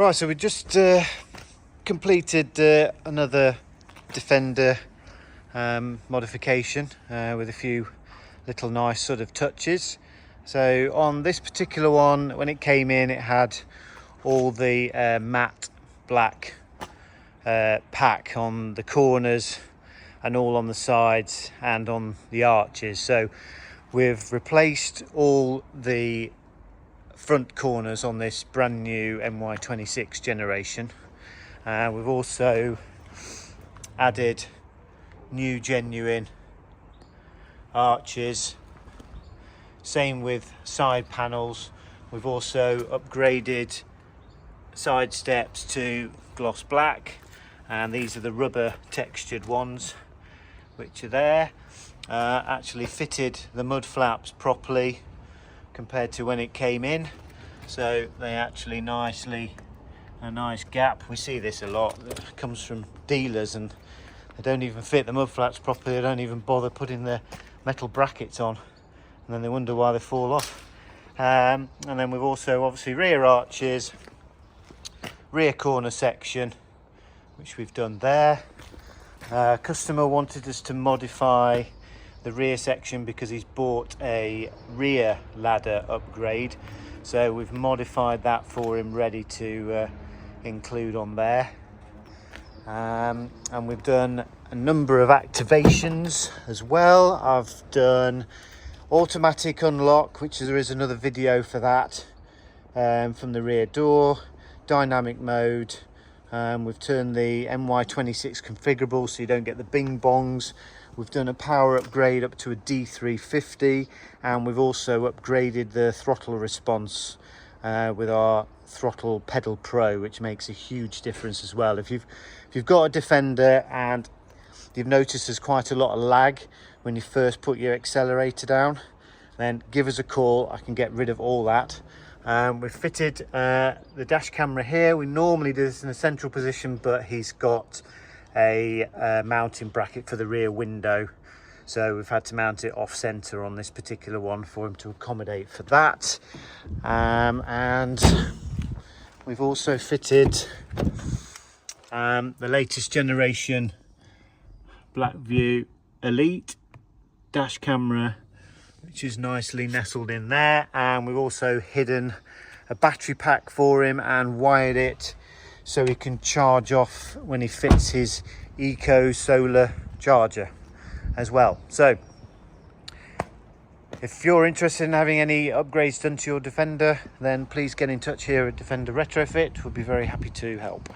Right, so we just completed another Defender modification with a few little nice sort of touches. So on this particular one, when it came in, it had all the matte black pack on the corners and all on the sides and on the arches. So we've replaced all the front corners on this brand new MY26 generation. We've also added new genuine arches, same with side panels. We've also upgraded side steps to gloss black, and these are the rubber textured ones which are there. Actually fitted the mud flaps properly compared to when it came in, so they actually a nice gap. We see this a lot, that comes from dealers and they don't even fit the mud flaps properly. They don't even bother putting the metal brackets on, and then they wonder why they fall off. And then we've also obviously rear arches, rear corner section, which we've done there. Customer wanted us to modify the rear section because he's bought a rear ladder upgrade, so we've modified that for him, ready to include on there. And we've done a number of activations as well. I've done automatic unlock, which there is another video for that, from the rear door, dynamic mode. We've turned the MY26 configurable so you don't get the bing bongs. We've done a power upgrade up to a D250, and we've also upgraded the throttle response with our Throttle Pedal Pro, which makes a huge difference as well. If you've got a Defender and you've noticed there's quite a lot of lag when you first put your accelerator down, then give us a call. I can get rid of all that. We've fitted the dash camera here. We normally do this in a central position, but he's got a mounting bracket for the rear window, so we've had to mount it off center on this particular one for him to accommodate for that. And we've also fitted the latest generation BlackVue Elite dash camera, which is nicely nestled in there, and we've also hidden a battery pack for him and wired it so he can charge off when he fits his eco solar charger as well. So if you're interested in having any upgrades done to your Defender, then please get in touch here at Defender Retrofit. We'll be very happy to help.